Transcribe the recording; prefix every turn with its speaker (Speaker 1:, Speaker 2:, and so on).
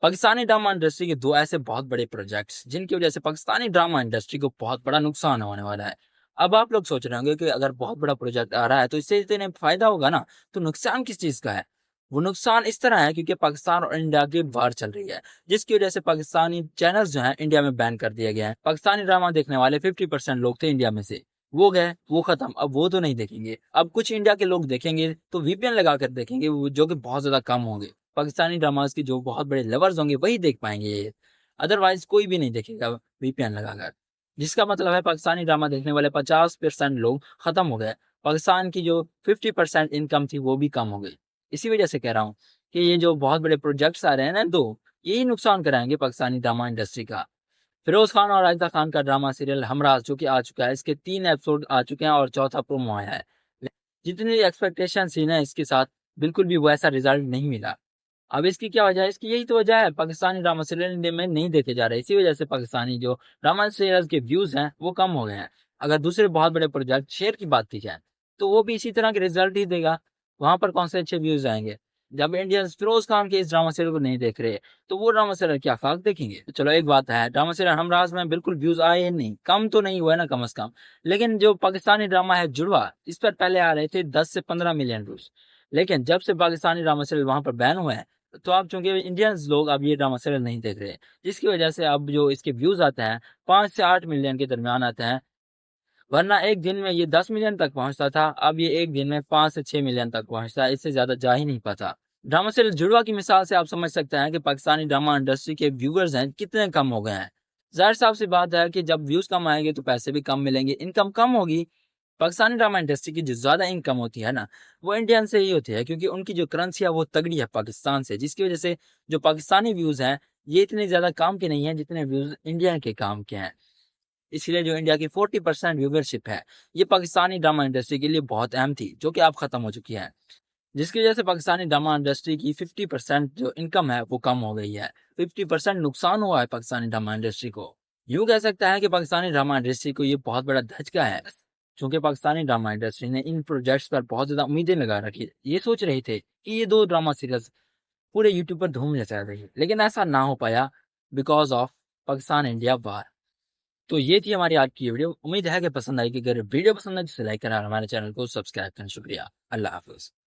Speaker 1: Pakistani drama industry के दो ऐसे बहुत बड़े प्रोजेक्ट्स जिनकी वजह से पाकिस्तानी ड्रामा इंडस्ट्री को बहुत बड़ा नुकसान होने वाला है। अब आप लोग सोच रहे होंगे कि अगर बहुत बड़ा प्रोजेक्ट आ रहा है तो इससे इतने फायदा होगा ना, तो नुकसान किस चीज का है? वो नुकसान इस तरह है क्योंकि पाकिस्तान और इंडिया की वार चल रही है, जिसकी वजह से पाकिस्तानी चैनल्स जो हैं इंडिया में बैन कर दिए गए हैं। पाकिस्तानी ड्रामा देखने वाले 50% लोग थे इंडिया में से, वो गए, वो खत्म, अब वो तो नहीं देखेंगे। अब कुछ इंडिया के लोग देखेंगे तो वीपीएन लगा कर देखेंगे, जो कि बहुत ज्यादा कम होंगे। पाकिस्तानी ड्रामास की जो बहुत बड़े लवर्स होंगे वही देख पाएंगे ये, अदरवाइज कोई भी नहीं देखेगा वीपीएन लगाकर। जिसका मतलब है पाकिस्तानी ड्रामा देखने वाले 50% लोग खत्म हो गए। पाकिस्तान की जो 50% इनकम थी वो भी कम हो गई। इसी वजह से कह रहा हूँ कि ये जो बहुत बड़े प्रोजेक्ट्स आ रहे हैं ना, दो, यही नुकसान कराएंगे पाकिस्तानी ड्रामा इंडस्ट्री का। फिरोज खान और रायता खान का ड्रामा सीरियल हमराज जो कि आ चुका है, इसके 3 एपिसोड आ चुके हैं और चौथा प्रोमो आया है। जितनी एक्सपेक्टेशन थी ना इसके साथ, बिल्कुल भी वैसा रिजल्ट नहीं मिला। अब इसकी क्या वजह है? इसकी यही तो वजह है, पाकिस्तानी ड्रामा सीरियल इंडिया में नहीं देखे जा रहे, इसी वजह से पाकिस्तानी जो ड्रामा सीरियल के व्यूज हैं वो कम हो गए हैं। अगर दूसरे बहुत बड़े प्रोजेक्ट शेर की बात की जाए तो वो भी इसी तरह के रिजल्ट ही देगा। वहां पर कौन से अच्छे व्यूज आएंगे? जब इंडियंस फिरोज खान के इस ड्रामा सीरियल को नहीं देख रहे तो वो ड्रामा सीरियल क्या खाक देखेंगे? तो चलो एक बात है, ड्रामा सीरियल हमराज में बिल्कुल व्यूज आए ही नहीं, कम तो नहीं हुआ है ना कम से कम। लेकिन जो पाकिस्तानी ड्रामा है जुड़वा, इस पर पहले आ रहे थे 10 से 15 मिलियन व्यूज। लेकिन जब से पाकिस्तानी ड्रामा सीरियल वहां पर बैन हुए हैं, तो अब चूंकि इंडियंस लोग अब ये ड्रामा सीरियल नहीं देख रहे, जिसकी वजह से अब जो इसके व्यूज आते हैं 5 से 8 मिलियन के दरमियान आते हैं। वरना एक दिन में ये 10 मिलियन तक पहुंचता था, अब ये एक दिन में 5 से 6 मिलियन तक पहुंचता है, इससे ज्यादा जा ही नहीं पाता। ड्रामा सीरियल जुड़वा की मिसाल से आप समझ सकते हैं कि पाकिस्तानी ड्रामा इंडस्ट्री के व्यूअर्स हैं कितने कम हो गए हैं। जाहिर साहब सी बात है कि जब व्यूज कम आएंगे तो पैसे भी कम मिलेंगे, इनकम कम होगी। पाकिस्तानी ड्रामा इंडस्ट्री की जो ज्यादा इनकम होती है ना, वो इंडियन से ही होती है, क्योंकि उनकी जो करेंसी है वो तगड़ी है पाकिस्तान से, जिसकी वजह से जो पाकिस्तानी व्यूज हैं ये इतने ज्यादा काम के नहीं है जितने व्यूज इंडियन के काम के हैं। इसलिए जो इंडिया की 40% व्यूवरशिप है, ये पाकिस्तानी ड्रामा इंडस्ट्री के लिए बहुत अहम थी, जो कि अब खत्म हो चुकी है। जिसकी वजह से पाकिस्तानी ड्रामा इंडस्ट्री की 50% जो इनकम है वो कम हो गई है। 50% नुकसान हुआ है पाकिस्तानी ड्रामा इंडस्ट्री को। यूं कह सकता है कि पाकिस्तानी ड्रामा इंडस्ट्री को ये बहुत बड़ा धचका है, क्योंकि पाकिस्तानी ड्रामा इंडस्ट्री ने इन प्रोजेक्ट्स पर बहुत ज्यादा उम्मीदें लगा रखी। ये सोच रहे थे कि ये दो ड्रामा सीरियल्स पूरे यूट्यूब पर धूम मचा देंगे, लेकिन ऐसा ना हो पाया बिकॉज ऑफ पाकिस्तान इंडिया वार। तो ये थी हमारी आज की वीडियो, उम्मीद है कि पसंद आएगी। अगर वीडियो पसंद है तो लाइक करें और हमारे चैनल को सब्सक्राइब करें। शुक्रिया, अल्लाह हाफिज।